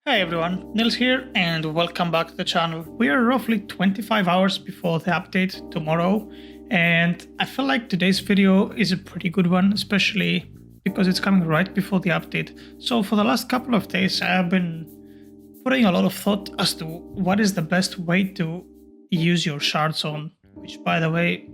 Hey everyone, Nils here and welcome back to the channel. We are roughly 25 hours before the update tomorrow, and I feel like today's video is a pretty good one, especially because it's coming right before the update. So for the last couple of days I have been putting a lot of thought as to what is the best way to use your shards on, which by the way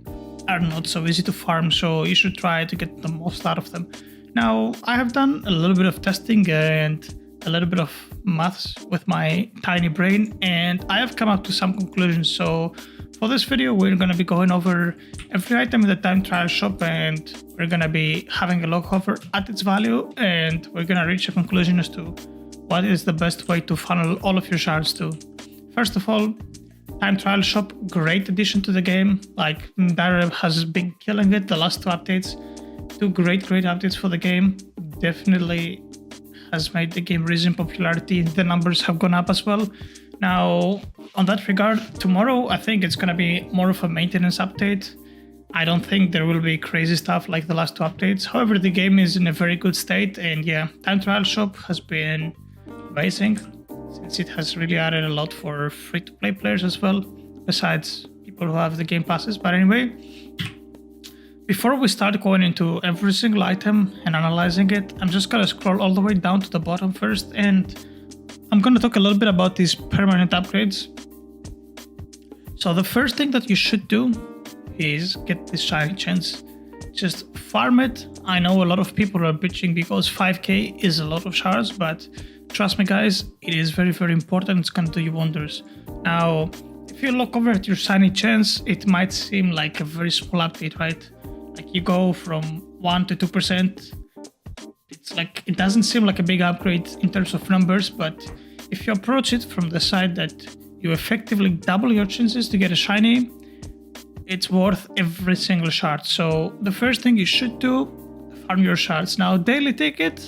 are not so easy to farm, so you should try to get the most out of them. Now I have done a little bit of testing and a little bit of maths with my tiny brain, and I have come up to some conclusions. So for this video we're going to be going over every item in the time trial shop, and we're going to be having a look over at its value, and we're going to reach a conclusion as to what is the best way to funnel all of your shards to. First of all, time trial shop, great addition to the game. Like, Darrell has been killing it the last two updates. Two great updates for the game. Definitely has made the game rise in popularity. The numbers have gone up as well. Now, on that regard, tomorrow I think it's gonna be more of a maintenance update. I don't think there will be crazy stuff like the last two updates. However, the game is in a very good state, and yeah, time trial shop has been amazing since it has really added a lot for free-to-play players as well, besides people who have the game passes. But anyway, before we start going into every single item and analyzing it, I'm just gonna scroll all the way down to the bottom first, and I'm gonna talk a little bit about these permanent upgrades. So the first thing that you should do is get this shiny chance. Just farm it. I know a lot of people are bitching because 5k is a lot of shards, but trust me guys, it is very important. It's gonna do you wonders. Now, if you look over at your shiny chance, it might seem like a very small update, right? Like, you go from 1 to 2%. It's like, it doesn't seem like a big upgrade in terms of numbers, but if you approach it from the side that you effectively double your chances to get a shiny, it's worth every single shard. So the first thing you should do, farm your shards. Now, daily ticket,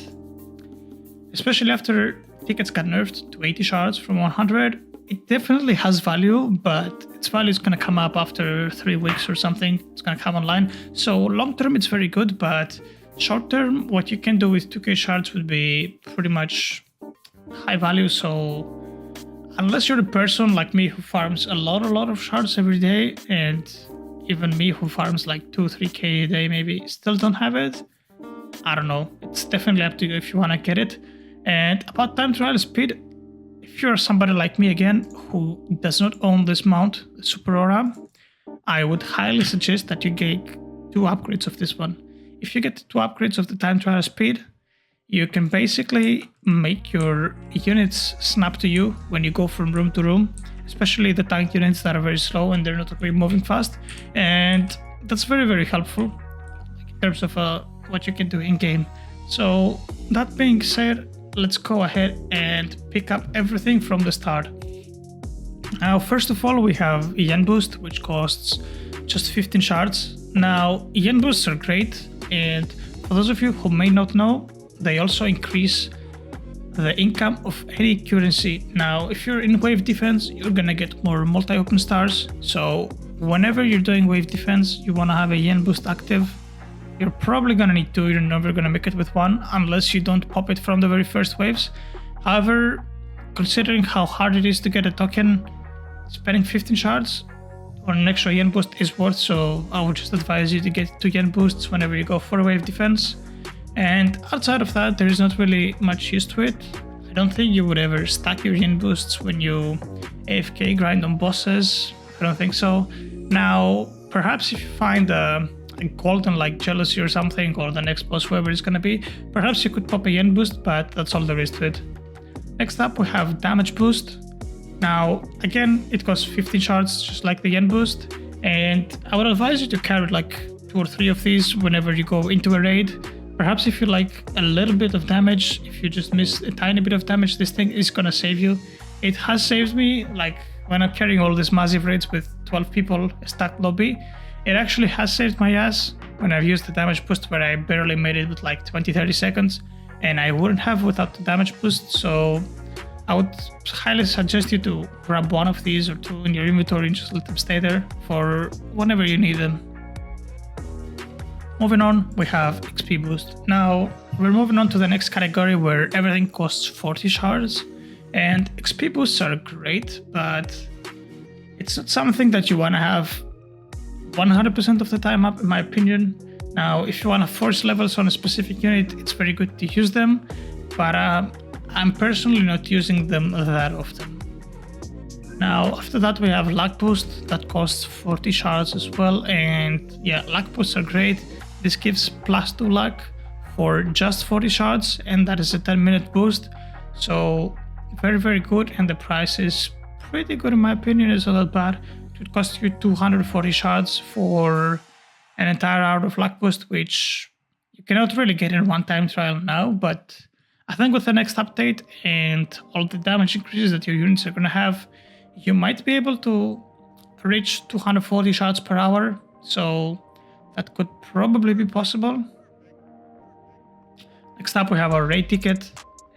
especially after tickets got nerfed to 80 shards from 100, it definitely has value, but its value is going to come up after 3 weeks or something. It's going to come online. So long term it's very good, but short term what you can do with 2k shards would be pretty much high value. So unless you're a person like me who farms a lot of shards every day, and even me who farms like 2-3k a day maybe still don't have it, I don't know. It's definitely up to you if you want to get it. And about time trial speed, if you're somebody like me again who does not own this mount, the Super Aura, I would highly suggest that you get 2 upgrades of this one. If you get 2 upgrades of the time trial speed, you can basically make your units snap to you when you go from room to room, especially the tank units that are very slow and they're not really moving fast. And that's very helpful in terms of what you can do in game. So that being said, let's go ahead and pick up everything from the start. Now, first of all, we have Yen Boost, which costs just 15 shards. Now, Yen Boosts are great, and for those of you who may not know, they also increase the income of any currency. Now, if you're in wave defense, you're gonna get more multi-open stars. So whenever you're doing wave defense, you wanna have a Yen Boost active. You're probably gonna need 2, you're never gonna make it with 1 unless you don't pop it from the very first waves. However, considering how hard it is to get a token, spending 15 shards on an extra Yen boost is worth, so I would just advise you to get 2 Yen boosts whenever you go for a wave defense. And outside of that, there is not really much use to it. I don't think you would ever stack your Yen boosts when you AFK grind on bosses. I don't think so. Now, perhaps if you find a golden like Jealousy or something, or the next boss, whoever it's gonna be, perhaps you could pop a Yen boost, but that's all there is to it. Next up we have damage boost. Now again, it costs 15 shards just like the Yen boost, and I would advise you to carry like 2 or 3 of these whenever you go into a raid. Perhaps if you like a little bit of damage, if you just miss a tiny bit of damage, this thing is gonna save you. It has saved me, like when I'm carrying all these massive raids with 12 people, a stacked lobby. It actually has saved my ass when I've used the damage boost where I barely made it with like 20-30 seconds, and I wouldn't have without the damage boost. So I would highly suggest you to grab 1 of these or 2 in your inventory and just let them stay there for whenever you need them. Moving on, we have XP boost. Now we're moving on to the next category where everything costs 40 shards, And XP boosts are great, but it's not something that you want to have 100% of the time up, in my opinion. Now, if you want to force levels on a specific unit, it's very good to use them, but I'm personally not using them that often. Now, after that, we have luck boost that costs 40 shards as well, and yeah, luck boosts are great. This gives +2 luck for just 40 shards, and that is a 10-minute boost, so very, very good, and the price is pretty good in my opinion. It's not that bad. It would cost you 240 shards for an entire hour of luck boost, which you cannot really get in one time trial now, but I think with the next update and all the damage increases that your units are going to have, you might be able to reach 240 shards per hour, so that could probably be possible. Next up we have our raid ticket,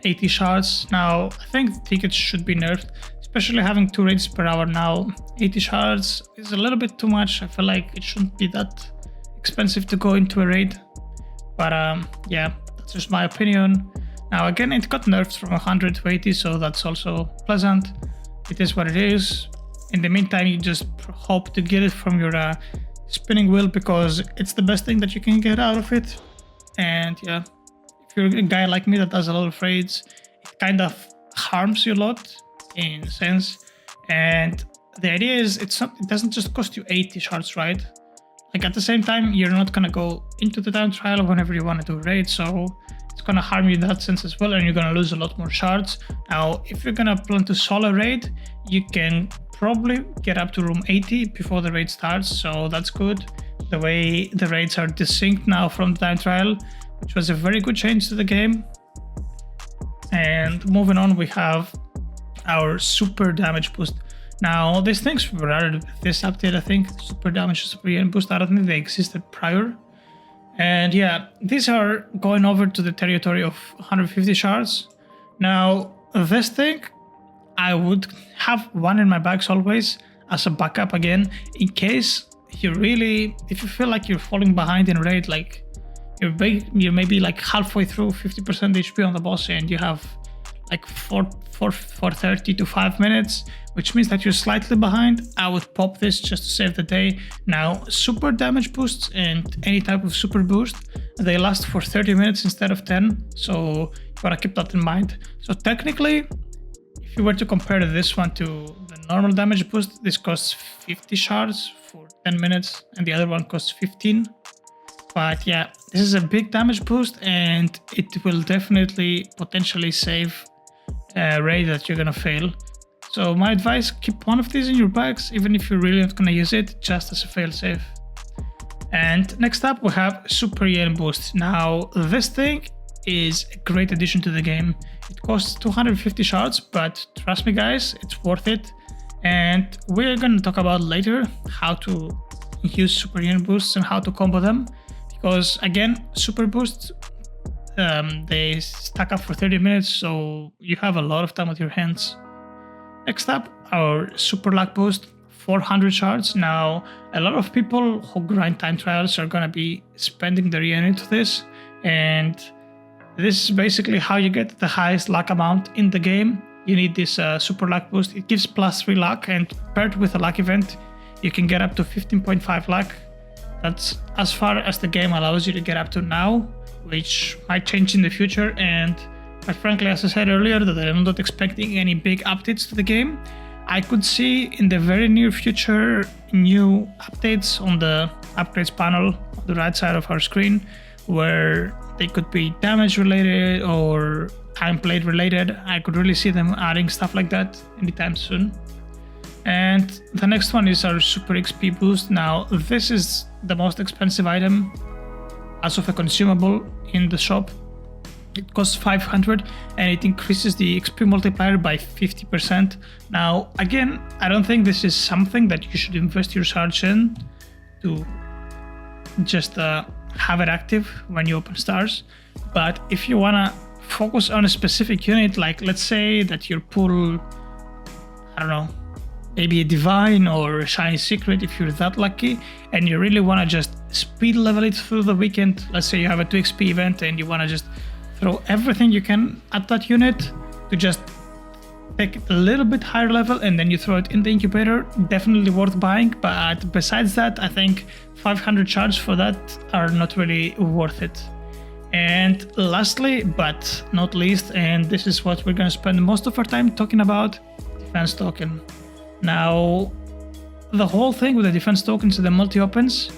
80 shards. Now I think the tickets should be nerfed, especially having 2 raids per hour now. 80 shards is a little bit too much. I feel like it shouldn't be that expensive to go into a raid, but yeah, that's just my opinion. Now again, it got nerfed from 100 to 80, so that's also pleasant. It is what it is. In the meantime, you just hope to get it from your spinning wheel, because it's the best thing that you can get out of it. And yeah, if you're a guy like me that does a lot of raids, it kind of harms you a lot in a sense. And the idea is it doesn't just cost you 80 shards, right? Like at the same time, you're not gonna go into the time trial whenever you want to do a raid, so it's gonna harm you in that sense as well, and you're gonna lose a lot more shards. Now, if you're gonna plan to solo raid, you can probably get up to room 80 before the raid starts, so that's good. The way the raids are desynced now from the time trial, which was a very good change to the game. And moving on, we have our super damage boost. Now, these things were added with this update, I think. Super damage, super EN boost, I don't think they existed prior. And yeah, these are going over to the territory of 150 shards. Now, this thing, I would have one in my bags always as a backup again, in case you really, if you feel like you're falling behind in raid, like you're maybe like halfway through 50% HP on the boss and you have like 430 to 5 minutes, which means that you're slightly behind. I would pop this just to save the day. Now, super damage boosts and any type of super boost, they last for 30 minutes instead of 10, so you gotta keep that in mind. So technically, if you were to compare this one to the normal damage boost, this costs 50 shards for 10 minutes and the other one costs 15. But yeah, this is a big damage boost and it will definitely potentially save a raid that you're gonna fail. So my advice, keep one of these in your bags, even if you're really not gonna use it, just as a failsafe. And next up we have Super Yen Boost. Now this thing is a great addition to the game. It costs 250 shards, but trust me guys, it's worth it. And we're gonna talk about later how to use Super Yen Boosts and how to combo them. Because again, super boosts, they stack up for 30 minutes, so you have a lot of time with your hands. Next up, our super luck boost, 400 shards. Now, a lot of people who grind time trials are gonna be spending their yen into this, and this is basically how you get the highest luck amount in the game. You need this super luck boost. It gives +3 luck, and paired with a luck event, you can get up to 15.5 luck. That's as far as the game allows you to get up to now, which might change in the future. And quite frankly, as I said earlier, that I'm not expecting any big updates to the game. I could see in the very near future new updates on the upgrades panel on the right side of our screen, where they could be damage related or time played related. I could really see them adding stuff like that anytime soon. And the next one is our Super XP boost. Now, this is the most expensive item as of a consumable in the shop. It costs 500 and it increases the XP multiplier by 50%. Now, again, I don't think this is something that you should invest your shards in to just have it active when you open stars. But if you wanna focus on a specific unit, like let's say that your pull, I don't know, maybe a divine or a shiny secret if you're that lucky, and you really want to just speed level it through the weekend. Let's say you have a 2 XP event and you want to just throw everything you can at that unit to just take it a little bit higher level and then you throw it in the incubator, definitely worth buying. But besides that, I think 500 shards for that are not really worth it. And lastly, but not least, and this is what we're going to spend most of our time talking about, defense token. Now, the whole thing with the defense tokens and the multi-opens,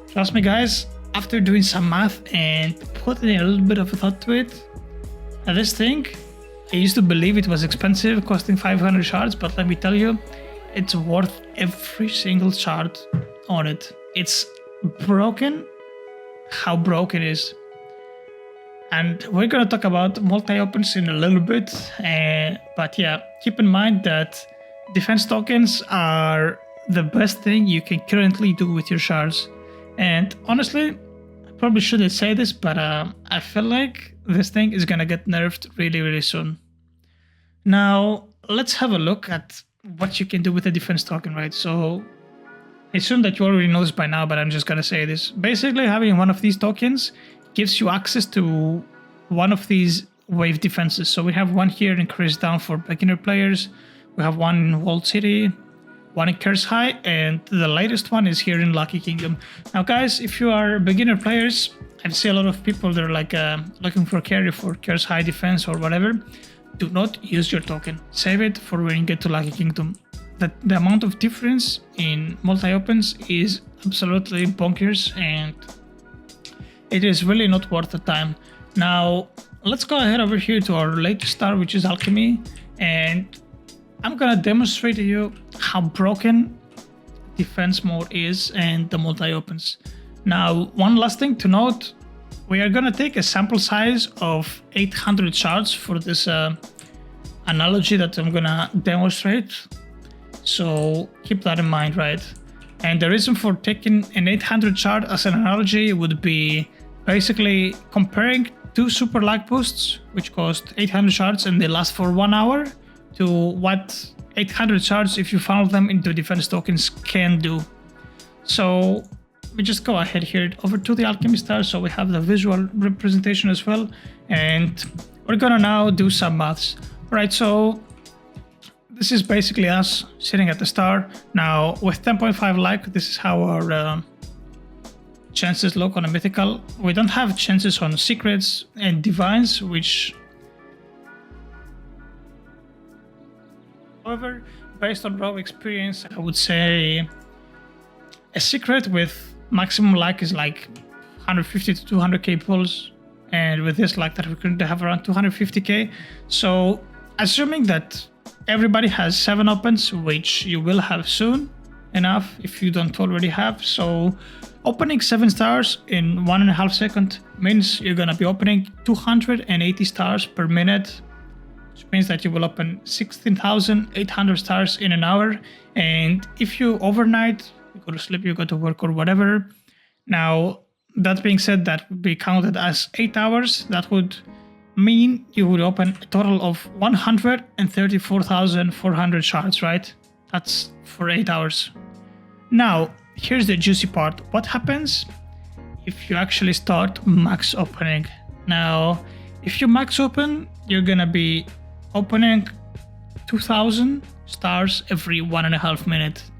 trust me guys, after doing some math and putting a little bit of a thought to it, this thing, I used to believe it was expensive, costing 500 shards, but let me tell you, it's worth every single shard on it. It's broken, how broken it is. And we're going to talk about multi-opens in a little bit, but yeah, keep in mind that defense tokens are the best thing you can currently do with your shards. And honestly, I probably shouldn't say this, but I feel like this thing is going to get nerfed really, really soon. Now, let's have a look at what you can do with a defense token, right? So, I assume that you already know this by now, but I'm just going to say this. Basically, having one of these tokens gives you access to one of these wave defenses. So we have one here in Curse Down for beginner players, we have one in Walled City, one in Curse High, and the latest one is here in Lucky Kingdom. Now guys, if you are beginner players, I see a lot of people that are like looking for carry for Curse High defense or whatever. Do not use your token. Save it for when you get to Lucky Kingdom. The amount of difference in multi-opens is absolutely bonkers, and it is really not worth the time. Now, let's go ahead over here to our latest star, which is Alchemy, and I'm gonna demonstrate to you how broken defense mode is and the multi-opens. Now, one last thing to note, we are gonna take a sample size of 800 shards for this analogy that I'm gonna demonstrate. So keep that in mind, right? And the reason for taking an 800 shard as an analogy would be basically comparing two super lag boosts, which cost 800 shards and they last for 1 hour, to what 800 shards, if you funnel them into defense tokens, can do. So we just go ahead here over to the alchemy star, so we have the visual representation as well, and we're gonna now do some maths. Right, so this is basically us sitting at the star. Now with 10.5 lag, this is how our chances look on a mythical. We don't have chances on secrets and divines, which, however, based on raw experience, I would say a secret with maximum lag is like 150 to 200k pulls, and with this lag that we currently have around 250k. So assuming that everybody has 7 opens, which you will have soon enough if you don't already have. So opening 7 stars in 1.5 seconds means you're gonna be opening 280 stars per minute, which means that you will open 16,800 stars in an hour. And if you overnight, you go to sleep, you go to work or whatever. Now, that being said, that would be counted as 8 hours. That would mean you would open a total of 134,400 shards, right? That's for 8 hours. Now, here's the juicy part. What happens if you actually start max opening? Now, if you max open, you're gonna be opening 2,000 stars every 1.5 minutes.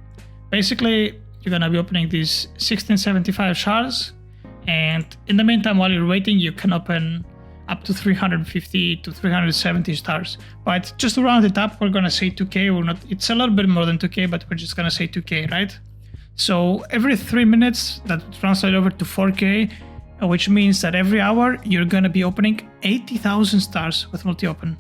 Basically, you're gonna be opening these 1675 shards, and in the meantime, while you're waiting, you can open up to 350 to 370 stars. But just to round it up, we're gonna say 2k. We're not, it's a little bit more than 2k, but we're just gonna say 2k, right? So every 3 minutes, that would translate over to 4k, which means that every hour you're gonna be opening 80,000 stars with multi-open.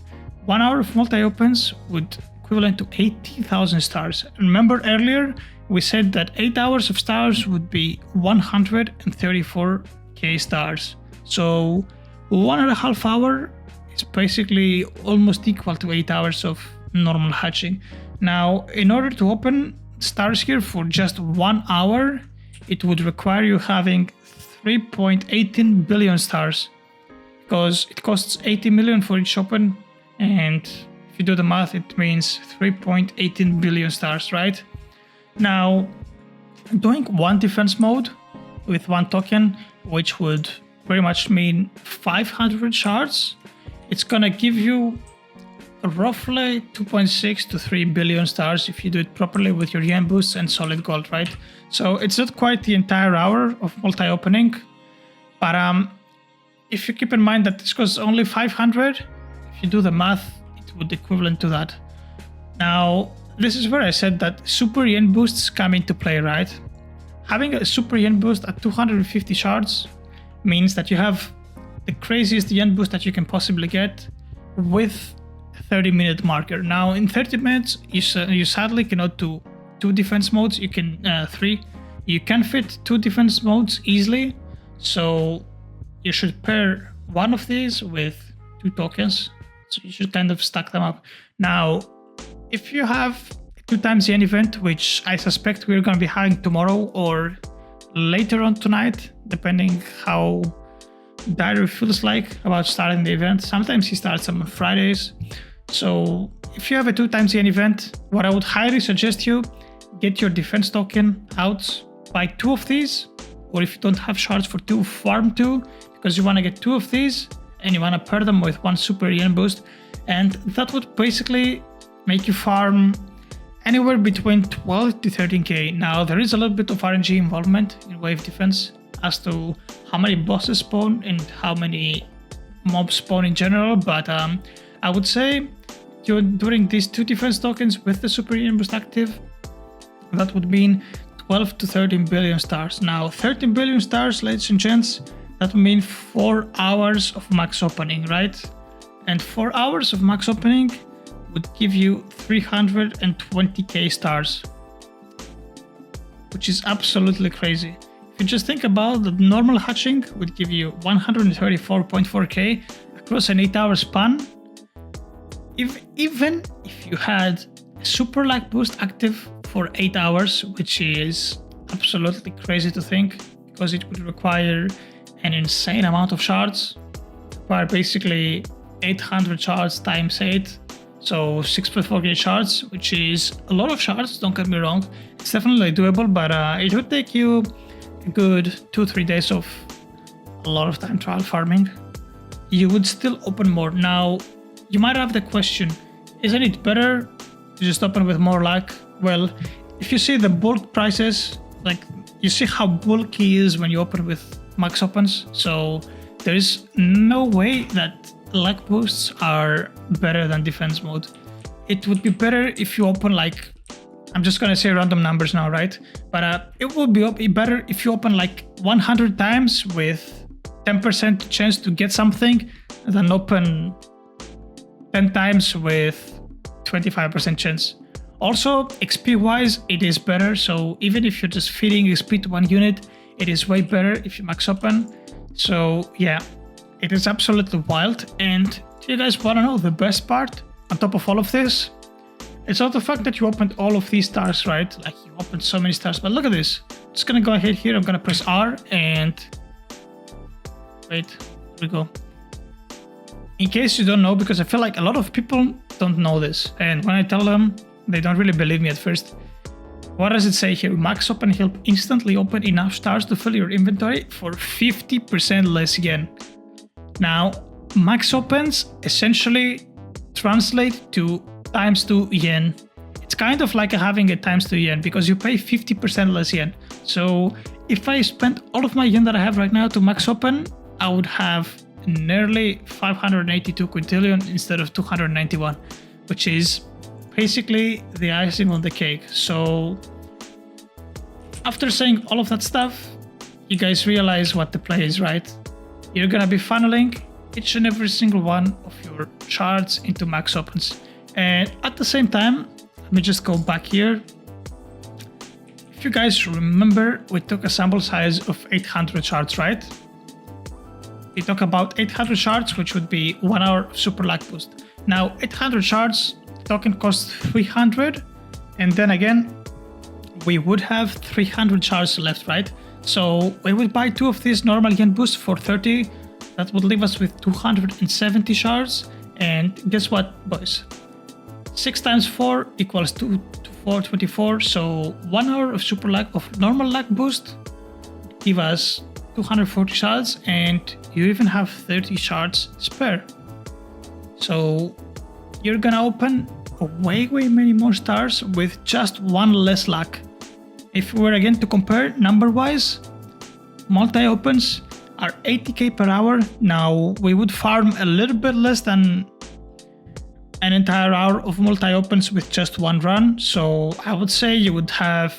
1 hour of multi-opens would equivalent to 80,000 stars. Remember earlier, we said that 8 hours of stars would be 134k stars. So 1.5 hours is basically almost equal to 8 hours of normal hatching. Now, in order to open stars here for just 1 hour, it would require you having 3.18 billion stars, because it costs 80 million for each open, and if you do the math, it means 3.18 billion stars, right? Now, doing one defense mode with one token, which would pretty much mean 500 shards, it's gonna give you roughly 2.6 to 3 billion stars if you do it properly with your yen boosts and solid gold, right? So it's not quite the entire hour of multi-opening, but if you keep in mind that this costs only 500, if you do the math, it would equivalent to that. Now, this is where I said that super yen boosts come into play, right? Having a super yen boost at 250 shards means that you have the craziest yen boost that you can possibly get with a 30-minute marker. Now, in 30 minutes, you sadly cannot do 2 defense modes. You can 3. You can fit 2 defense modes easily, so you should pair one of these with 2 tokens. So you should kind of stack them up. Now, if you have 2 times yen event, which I suspect we're going to be having tomorrow or later on tonight, depending how Diary feels like about starting the event. Sometimes he starts them on Fridays. So if you have a 2 times yen event, what I would highly suggest you get your defense token out, buy 2 of these, or if you don't have shards for 2, farm 2, because you want to get 2 of these and you want to pair them with 1 super yen boost, and that would basically make you farm anywhere between 12 to 13k. Now, there is a little bit of RNG involvement in wave defense as to how many bosses spawn and how many mobs spawn in general, but I would say during these 2 defense tokens with the super yen boost active, that would mean 12 to 13 billion stars. Now, 13 billion stars, ladies and gents, that would mean 4 hours of max opening, right? And 4 hours of max opening would give you 320k stars, which is absolutely crazy. If you just think about the normal hatching would give you 134.4k across an 8-hour span. Even if you had a super lag boost active for 8 hours, which is absolutely crazy to think, because it would require an insane amount of shards, require basically 800 shards times 8, so 6.4k shards, which is a lot of shards, don't get me wrong. It's definitely doable, but it would take you a good 2-3 days of a lot of time trial farming. You would still open more. Now, you might have the question, isn't it better to just open with more luck? Well, if you see the bulk prices, like you see how bulky it is when you open with max opens, so there is no way that luck boosts are better than defense mode. It would be better if you open, like, I'm just gonna say random numbers now, right? But it would be better if you open like 100 times with 10% chance to get something than open 10 times with 25% chance. Also, XP wise, it is better. So even if you're just feeding XP to 1 unit, it is way better if you max open. So yeah, it is absolutely wild. And do you guys want to know the best part on top of all of this? It's not the fact that you opened all of these stars, right? Like you opened so many stars, but look at this. I'm just gonna go ahead here. I'm gonna press R and wait, here we go. In case you don't know, because I feel like a lot of people don't know this, and when I tell them, they don't really believe me at first. What does it say here? Max open help instantly open enough stars to fill your inventory for 50% less yen. Now, max opens essentially translate to times 2 yen. It's kind of like having a times 2 yen because you pay 50% less yen. So if I spent all of my yen that I have right now to max open, I would have nearly 582 quintillion instead of 291, which is basically the icing on the cake. So after saying all of that stuff, you guys realize what the play is, right? You're gonna be funneling each and every single one of your shards into max opens. And at the same time, let me just go back here. If you guys remember, we took a sample size of 800 shards, right? We talk about 800 shards, which would be 1 hour of super luck boost. Now, 800 shards, token costs 300, and then again, we would have 300 shards left, right? So we would buy 2 of these normal yen boosts for 30. That would leave us with 270 shards. And guess what, boys? 6 times 4 equals 424. So 1 hour of super luck of normal luck boost give us 240 shards, and you even have 30 shards spare. So you're gonna open way many more stars with just one less luck. If we were again to compare number-wise, multi-opens are 80k per hour. Now we would farm a little bit less than an entire hour of multi-opens with just one run. So I would say you would have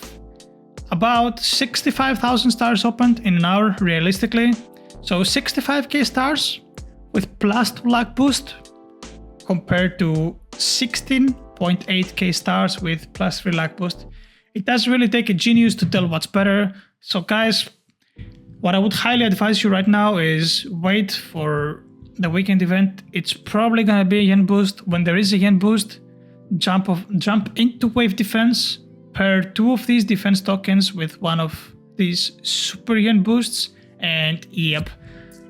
about 65,000 stars opened in an hour realistically. So 65k stars with +2 luck boost compared to 16.8k stars with +3 luck boost. It does really take a genius to tell what's better. So guys, what I would highly advise you right now is wait for the weekend event. It's probably gonna be a yen boost. When there is a yen boost, jump into wave defense, pair 2 of these defense tokens with one of these super yen boosts, and yep,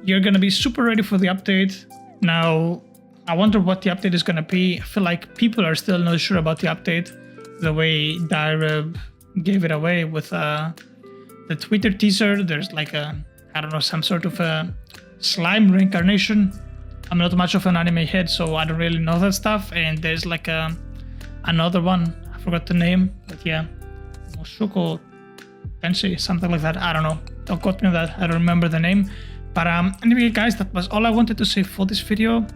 you're gonna be super ready for the update. Now, I wonder what the update is gonna be. I feel like people are still not sure about the update. The way Direb gave it away with the Twitter teaser, there's like a, I don't know, some sort of a slime reincarnation. I'm not much of an anime head, so I don't really know that stuff. And there's like another one, I forgot the name, but yeah, Moshuko Tensei, something like that. I don't know. Don't quote me on that. I don't remember the name. But anyway, guys, that was all I wanted to say for this video.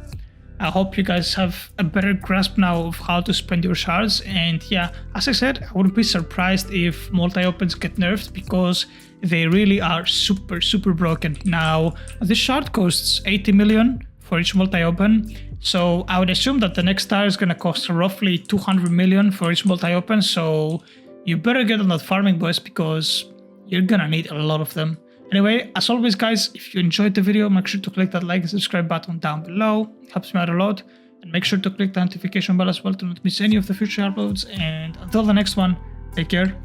I hope you guys have a better grasp now of how to spend your shards. And yeah, as I said, I wouldn't be surprised if multi-opens get nerfed because they really are super broken. Now, this shard costs 80 million for each multi-open. So I would assume that the next star is going to cost roughly 200 million for each multi-open. So you better get on that farming, boys, because you're going to need a lot of them. Anyway, as always, guys, if you enjoyed the video, make sure to click that like and subscribe button down below. It helps me out a lot. And make sure to click the notification bell as well to not miss any of the future uploads. And until the next one, take care.